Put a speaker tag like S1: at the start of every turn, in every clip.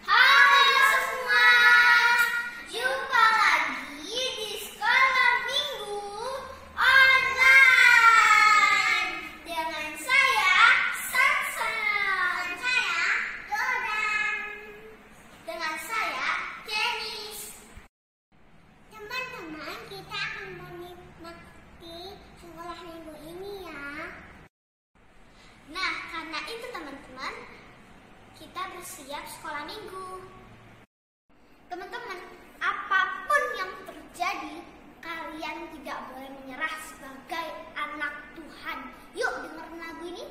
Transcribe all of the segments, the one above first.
S1: Halo semua, jumpa lagi di Sekolah Minggu Online dengan saya Sansa, dengan saya Dodan, dengan saya Kenis. Teman-teman, kita akan menikmati sekolah minggu ini ya. Nah, karena itu teman-teman, kita bersiap sekolah minggu. Teman-teman, apapun yang terjadi, kalian tidak boleh menyerah sebagai anak Tuhan. Yuk dengerin lagu ini.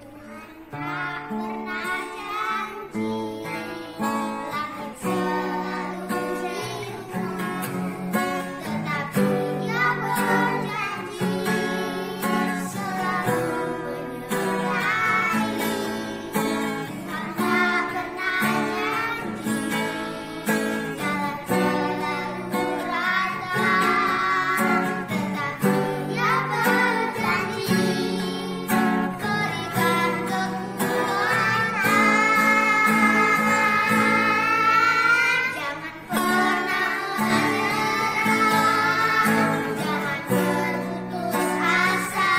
S1: Tuhan tak pernah janji, langit selalu biru, tetapi Dia berjanji selalu menyertai. Tuhan tak pernah janji, jalan selalu rata, tetapi Dia berjanji berikan kekuatan. Jangan pernah menyerah, jangan berputus asa.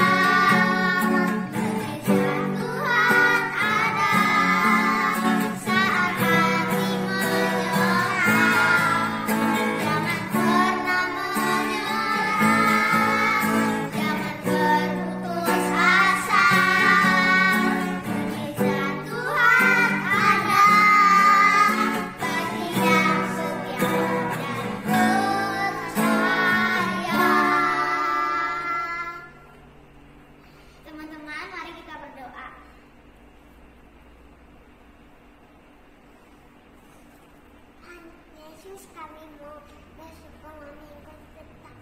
S1: Mujizat Tuhan ada saat hati menyerah. Jangan pernah menyerah, jangan berputus asa. Mujizat Tuhan ada bagi yang setia dan percaya. Teman-teman, mari kita berdoa. Tuhan Yesus, kami mau bersekolah minggu tetap.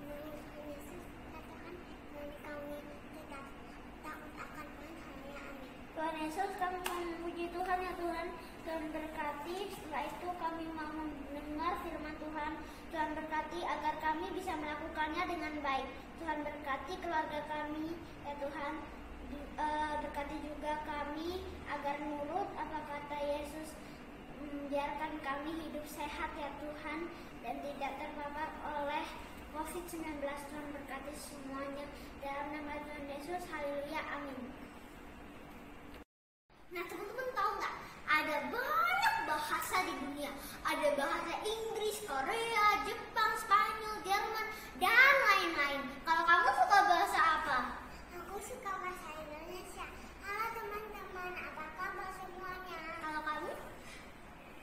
S1: Tuhan Yesus, katakan dan kami tidak takut akan Tuhan. Hanya amin. Tuhan Yesus, kami mau memuji Tuhan ya Tuhan. Tuhan berkati, setelah itu kami mau mendengar firman Tuhan. Tuhan berkati agar kami bisa melakukannya dengan baik. Tuhan berkati keluarga kami ya Tuhan. Berkati juga kami agar nurut apa kata Yesus. Biarkan kami hidup sehat ya Tuhan dan tidak terpapar oleh COVID-19. Tuhan berkati semuanya dalam nama Tuhan Yesus. Haleluya, amin. Nah teman-teman tahu nggak? Ada banyak bahasa di dunia. Ada bahasa Inggris, Korea, Jepang, Spanyol, Jerman, dan lain-lain. Kalau kamu suka bahasa apa? Aku suka bahasa Indonesia. Halo teman-teman, apa kabar semuanya? Kalau kamu?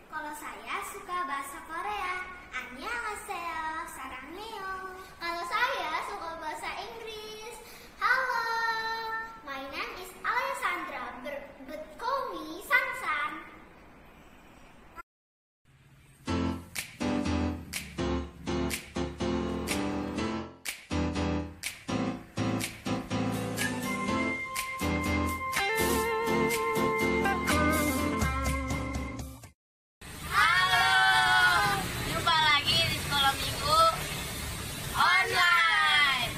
S1: Kalau saya suka bahasa Korea. Annyeonghaseyo, saranghaeyo. Kalau saya suka bahasa Inggris. Halo, my name is Alessandra, but call me Sansan.
S2: Halo, jumpa lagi di Sekolah Minggu Online.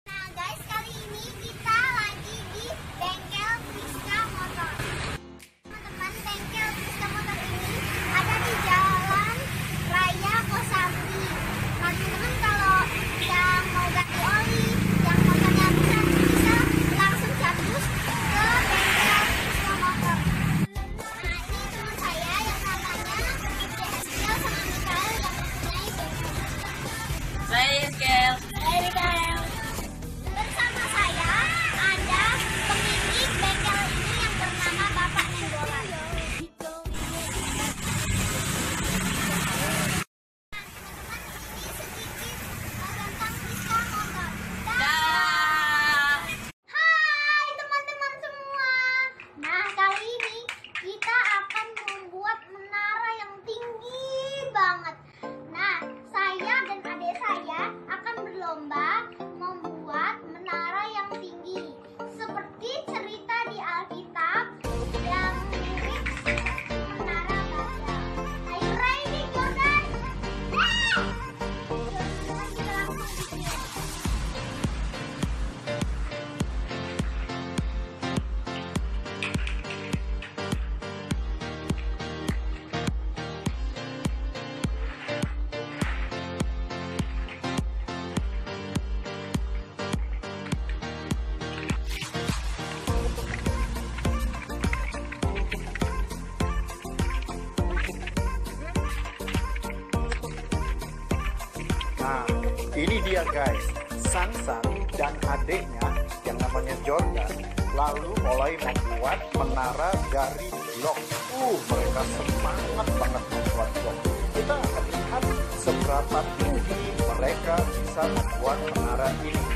S1: Nah guys, kali ini kita lagi di bengkel Priska Motor. Teman-teman, bengkel Priska Motor ini ada di Jalan Raya Kosambi. Teman-teman kalau yang mau ganti oli, yang motornya rusak, bisa langsung cabut ke bengkel Priska Motor. Nah ini teman saya yang namanya Eskel sama Mikael yang mempunyai bengkel.
S2: Saya Iskel.
S1: Bersama saya ada pemilik bengkel ini yang bernama Bapak Nenggolan. Tentang Priska Motor.
S2: Dah.
S1: Hai teman-teman semua. Nah kali ini kita akan membuat menara yang tinggi banget. Nah saya dan adik saya akan berlomba membuat menara yang tinggi seperti cerita di Alkitab yang mirip menara Babel. Are you ready, Jordan? Yeah! Teman-teman, kita langsung bikin.
S3: Nah, ini dia guys, Sansan dan adiknya yang namanya Jordan lalu mulai membuat menara dari blok. Mereka semangat banget membuat blok. Kita akan lihat seberapa tinggi mereka bisa membuat menara ini.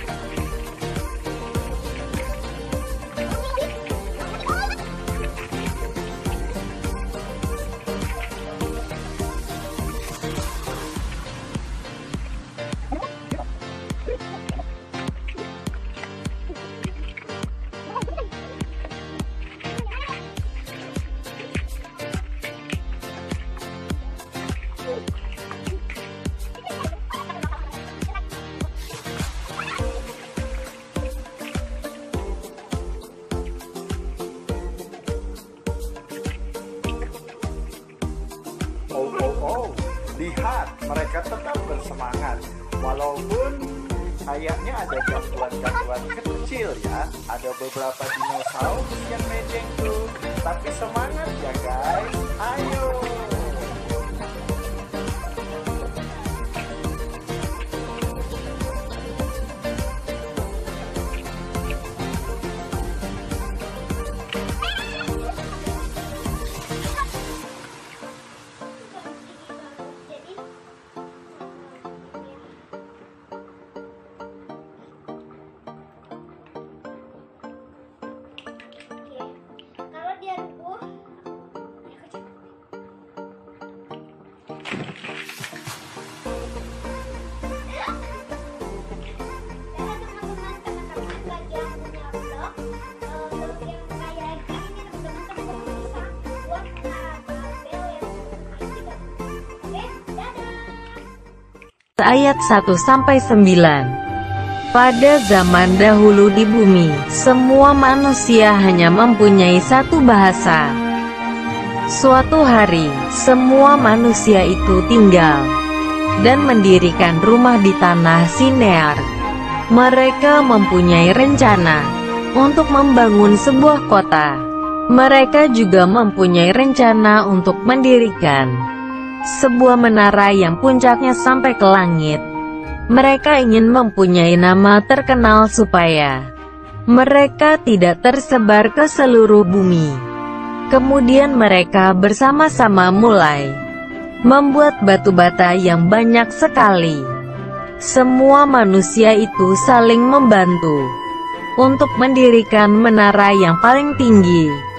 S3: Lihat, mereka tetap bersemangat walaupun kayaknya ada gangguan-gangguan kecil ya. Ada beberapa dinosaurus yang mejeng tuh, tapi semangat ya guys, ayo.
S4: Ayat 1-9. Pada zaman dahulu di bumi, semua manusia hanya mempunyai satu bahasa. Suatu hari, semua manusia itu tinggal dan mendirikan rumah di tanah Sinear. Mereka mempunyai rencana untuk membangun sebuah kota. Mereka juga mempunyai rencana untuk mendirikan sebuah menara yang puncaknya sampai ke langit. Mereka ingin mempunyai nama terkenal supaya mereka tidak tersebar ke seluruh bumi. Kemudian mereka bersama-sama mulai membuat batu bata yang banyak sekali. Semua manusia itu saling membantu untuk mendirikan menara yang paling tinggi.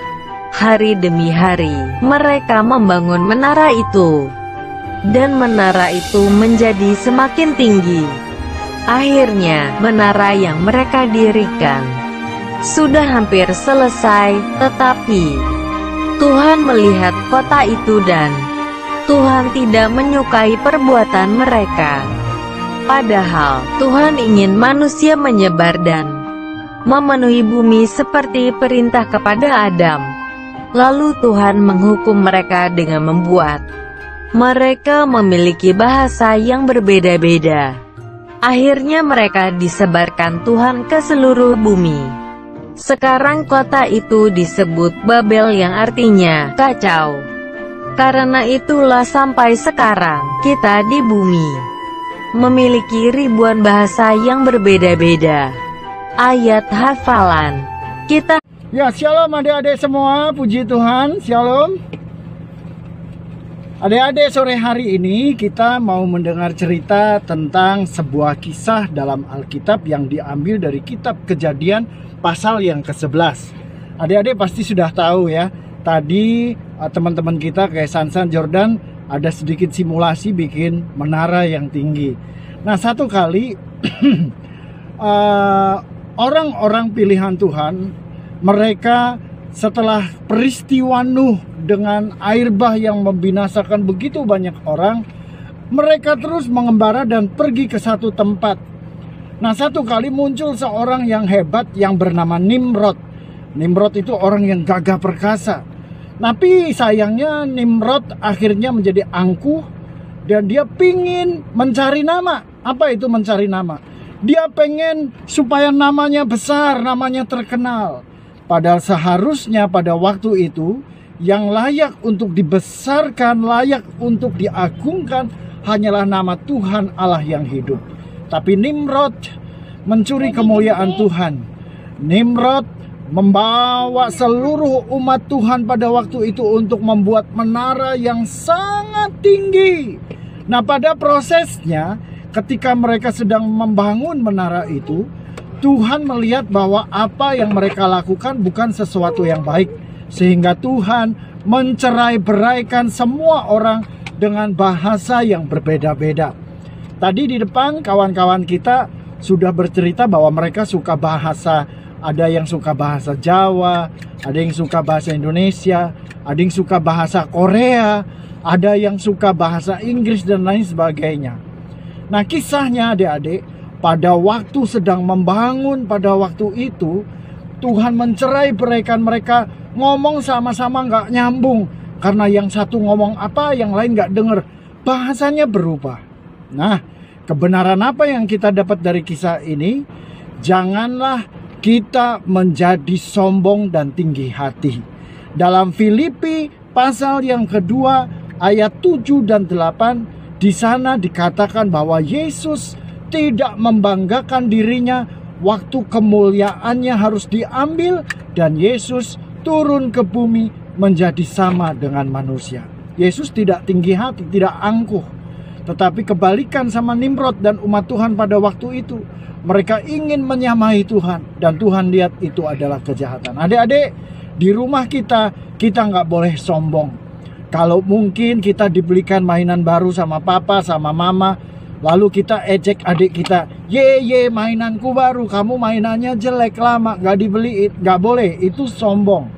S4: Hari demi hari, mereka membangun menara itu, dan menara itu menjadi semakin tinggi. Akhirnya, menara yang mereka dirikan sudah hampir selesai, tetapi Tuhan melihat kota itu dan Tuhan tidak menyukai perbuatan mereka. Padahal, Tuhan ingin manusia menyebar dan memenuhi bumi seperti perintah kepada Adam. Lalu Tuhan menghukum mereka dengan membuat mereka memiliki bahasa yang berbeda-beda. Akhirnya mereka disebarkan Tuhan ke seluruh bumi. Sekarang kota itu disebut Babel yang artinya kacau. Karena itulah sampai sekarang, kita di bumi memiliki ribuan bahasa yang berbeda-beda. Ayat hafalan kita.
S3: Ya, shalom adik-adik semua, puji Tuhan, shalom. Adik-adik, sore hari ini kita mau mendengar cerita tentang sebuah kisah dalam Alkitab yang diambil dari kitab Kejadian pasal yang ke-11. Adik-adik pasti sudah tahu ya, tadi teman-teman kita kayak Sansan, Jordan ada sedikit simulasi bikin menara yang tinggi. Nah, satu kali orang-orang pilihan Tuhan, mereka setelah peristiwa Nuh dengan air bah yang membinasakan begitu banyak orang, mereka terus mengembara dan pergi ke satu tempat. Nah, satu kali muncul seorang yang hebat yang bernama Nimrod. Nimrod itu orang yang gagah perkasa. Tapi sayangnya Nimrod akhirnya menjadi angkuh dan dia pingin mencari nama. Apa itu mencari nama? Dia pengen supaya namanya besar, namanya terkenal. Padahal seharusnya pada waktu itu yang layak untuk dibesarkan, layak untuk diagungkan hanyalah nama Tuhan Allah yang hidup. Tapi Nimrod mencuri kemuliaan Tuhan. Nimrod membawa seluruh umat Tuhan pada waktu itu untuk membuat menara yang sangat tinggi. Nah, pada prosesnya ketika mereka sedang membangun menara itu, Tuhan melihat bahwa apa yang mereka lakukan bukan sesuatu yang baik, sehingga Tuhan mencerai-beraikan semua orang dengan bahasa yang berbeda-beda. Tadi di depan kawan-kawan kita sudah bercerita bahwa mereka suka bahasa, ada yang suka bahasa Jawa, ada yang suka bahasa Indonesia, ada yang suka bahasa Korea, ada yang suka bahasa Inggris dan lain sebagainya. Nah, kisahnya adik-adik, pada waktu sedang membangun pada waktu itu, Tuhan mencerai-beraikan mereka, ngomong sama-sama nggak nyambung. Karena yang satu ngomong apa, yang lain nggak dengar. Bahasanya berubah. Nah, kebenaran apa yang kita dapat dari kisah ini? Janganlah kita menjadi sombong dan tinggi hati. Dalam Filipi pasal yang kedua ayat 7 dan 8, di sana dikatakan bahwa Yesus tidak membanggakan dirinya waktu kemuliaannya harus diambil dan Yesus turun ke bumi menjadi sama dengan manusia. Yesus tidak tinggi hati, tidak angkuh. Tetapi kebalikan sama Nimrod dan umat Tuhan pada waktu itu. Mereka ingin menyamai Tuhan dan Tuhan lihat itu adalah kejahatan. Adik-adik, di rumah kita nggak boleh sombong. Kalau mungkin kita dibelikan mainan baru sama papa, sama mama, lalu kita ejek adik kita, ye mainanku baru, kamu mainannya jelek, lama nggak dibeliin, nggak boleh, itu sombong.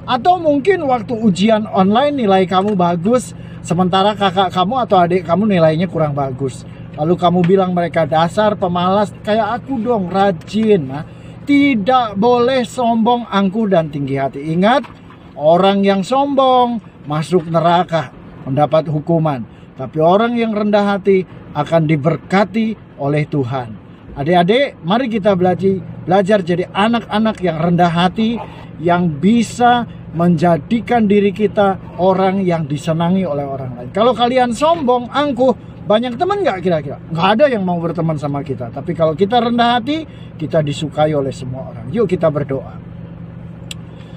S3: Atau mungkin waktu ujian online nilai kamu bagus, sementara kakak kamu atau adik kamu nilainya kurang bagus. Lalu kamu bilang mereka dasar pemalas, kayak aku dong, rajin. Nah, tidak boleh sombong, angkuh dan tinggi hati. Ingat, orang yang sombong masuk neraka, mendapat hukuman. Tapi orang yang rendah hati akan diberkati oleh Tuhan. Adik-adik, mari kita belajar jadi anak-anak yang rendah hati, yang bisa menjadikan diri kita orang yang disenangi oleh orang lain. Kalau kalian sombong, angkuh, banyak teman nggak kira-kira? Nggak ada yang mau berteman sama kita. Tapi kalau kita rendah hati, kita disukai oleh semua orang. Yuk kita berdoa.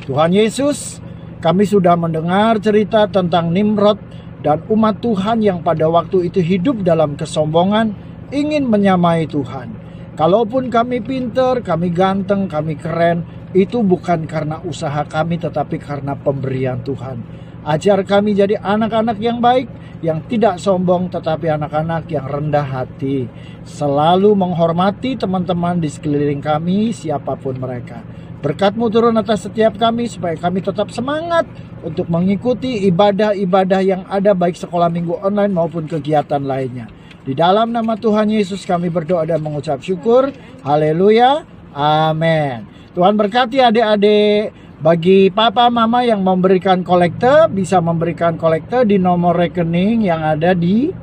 S3: Tuhan Yesus, kami sudah mendengar cerita tentang Nimrod dan umat Tuhan yang pada waktu itu hidup dalam kesombongan, ingin menyamai Tuhan. Kalaupun kami pinter, kami ganteng, kami keren, itu bukan karena usaha kami tetapi karena pemberian Tuhan. Ajar kami jadi anak-anak yang baik, yang tidak sombong tetapi anak-anak yang rendah hati. Selalu menghormati teman-teman di sekeliling kami, siapapun mereka. Berkat-Mu turun atas setiap kami supaya kami tetap semangat untuk mengikuti ibadah-ibadah yang ada, baik sekolah minggu online maupun kegiatan lainnya. Di dalam nama Tuhan Yesus kami berdoa dan mengucap syukur. Haleluya. Amin. Tuhan berkati adik-adik. Bagi papa mama yang memberikan kolekte, bisa memberikan kolekte di nomor rekening yang ada di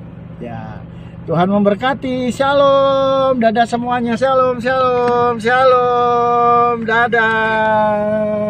S3: Tuhan memberkati. Shalom. Dadah semuanya. Shalom, shalom, shalom. Dadah.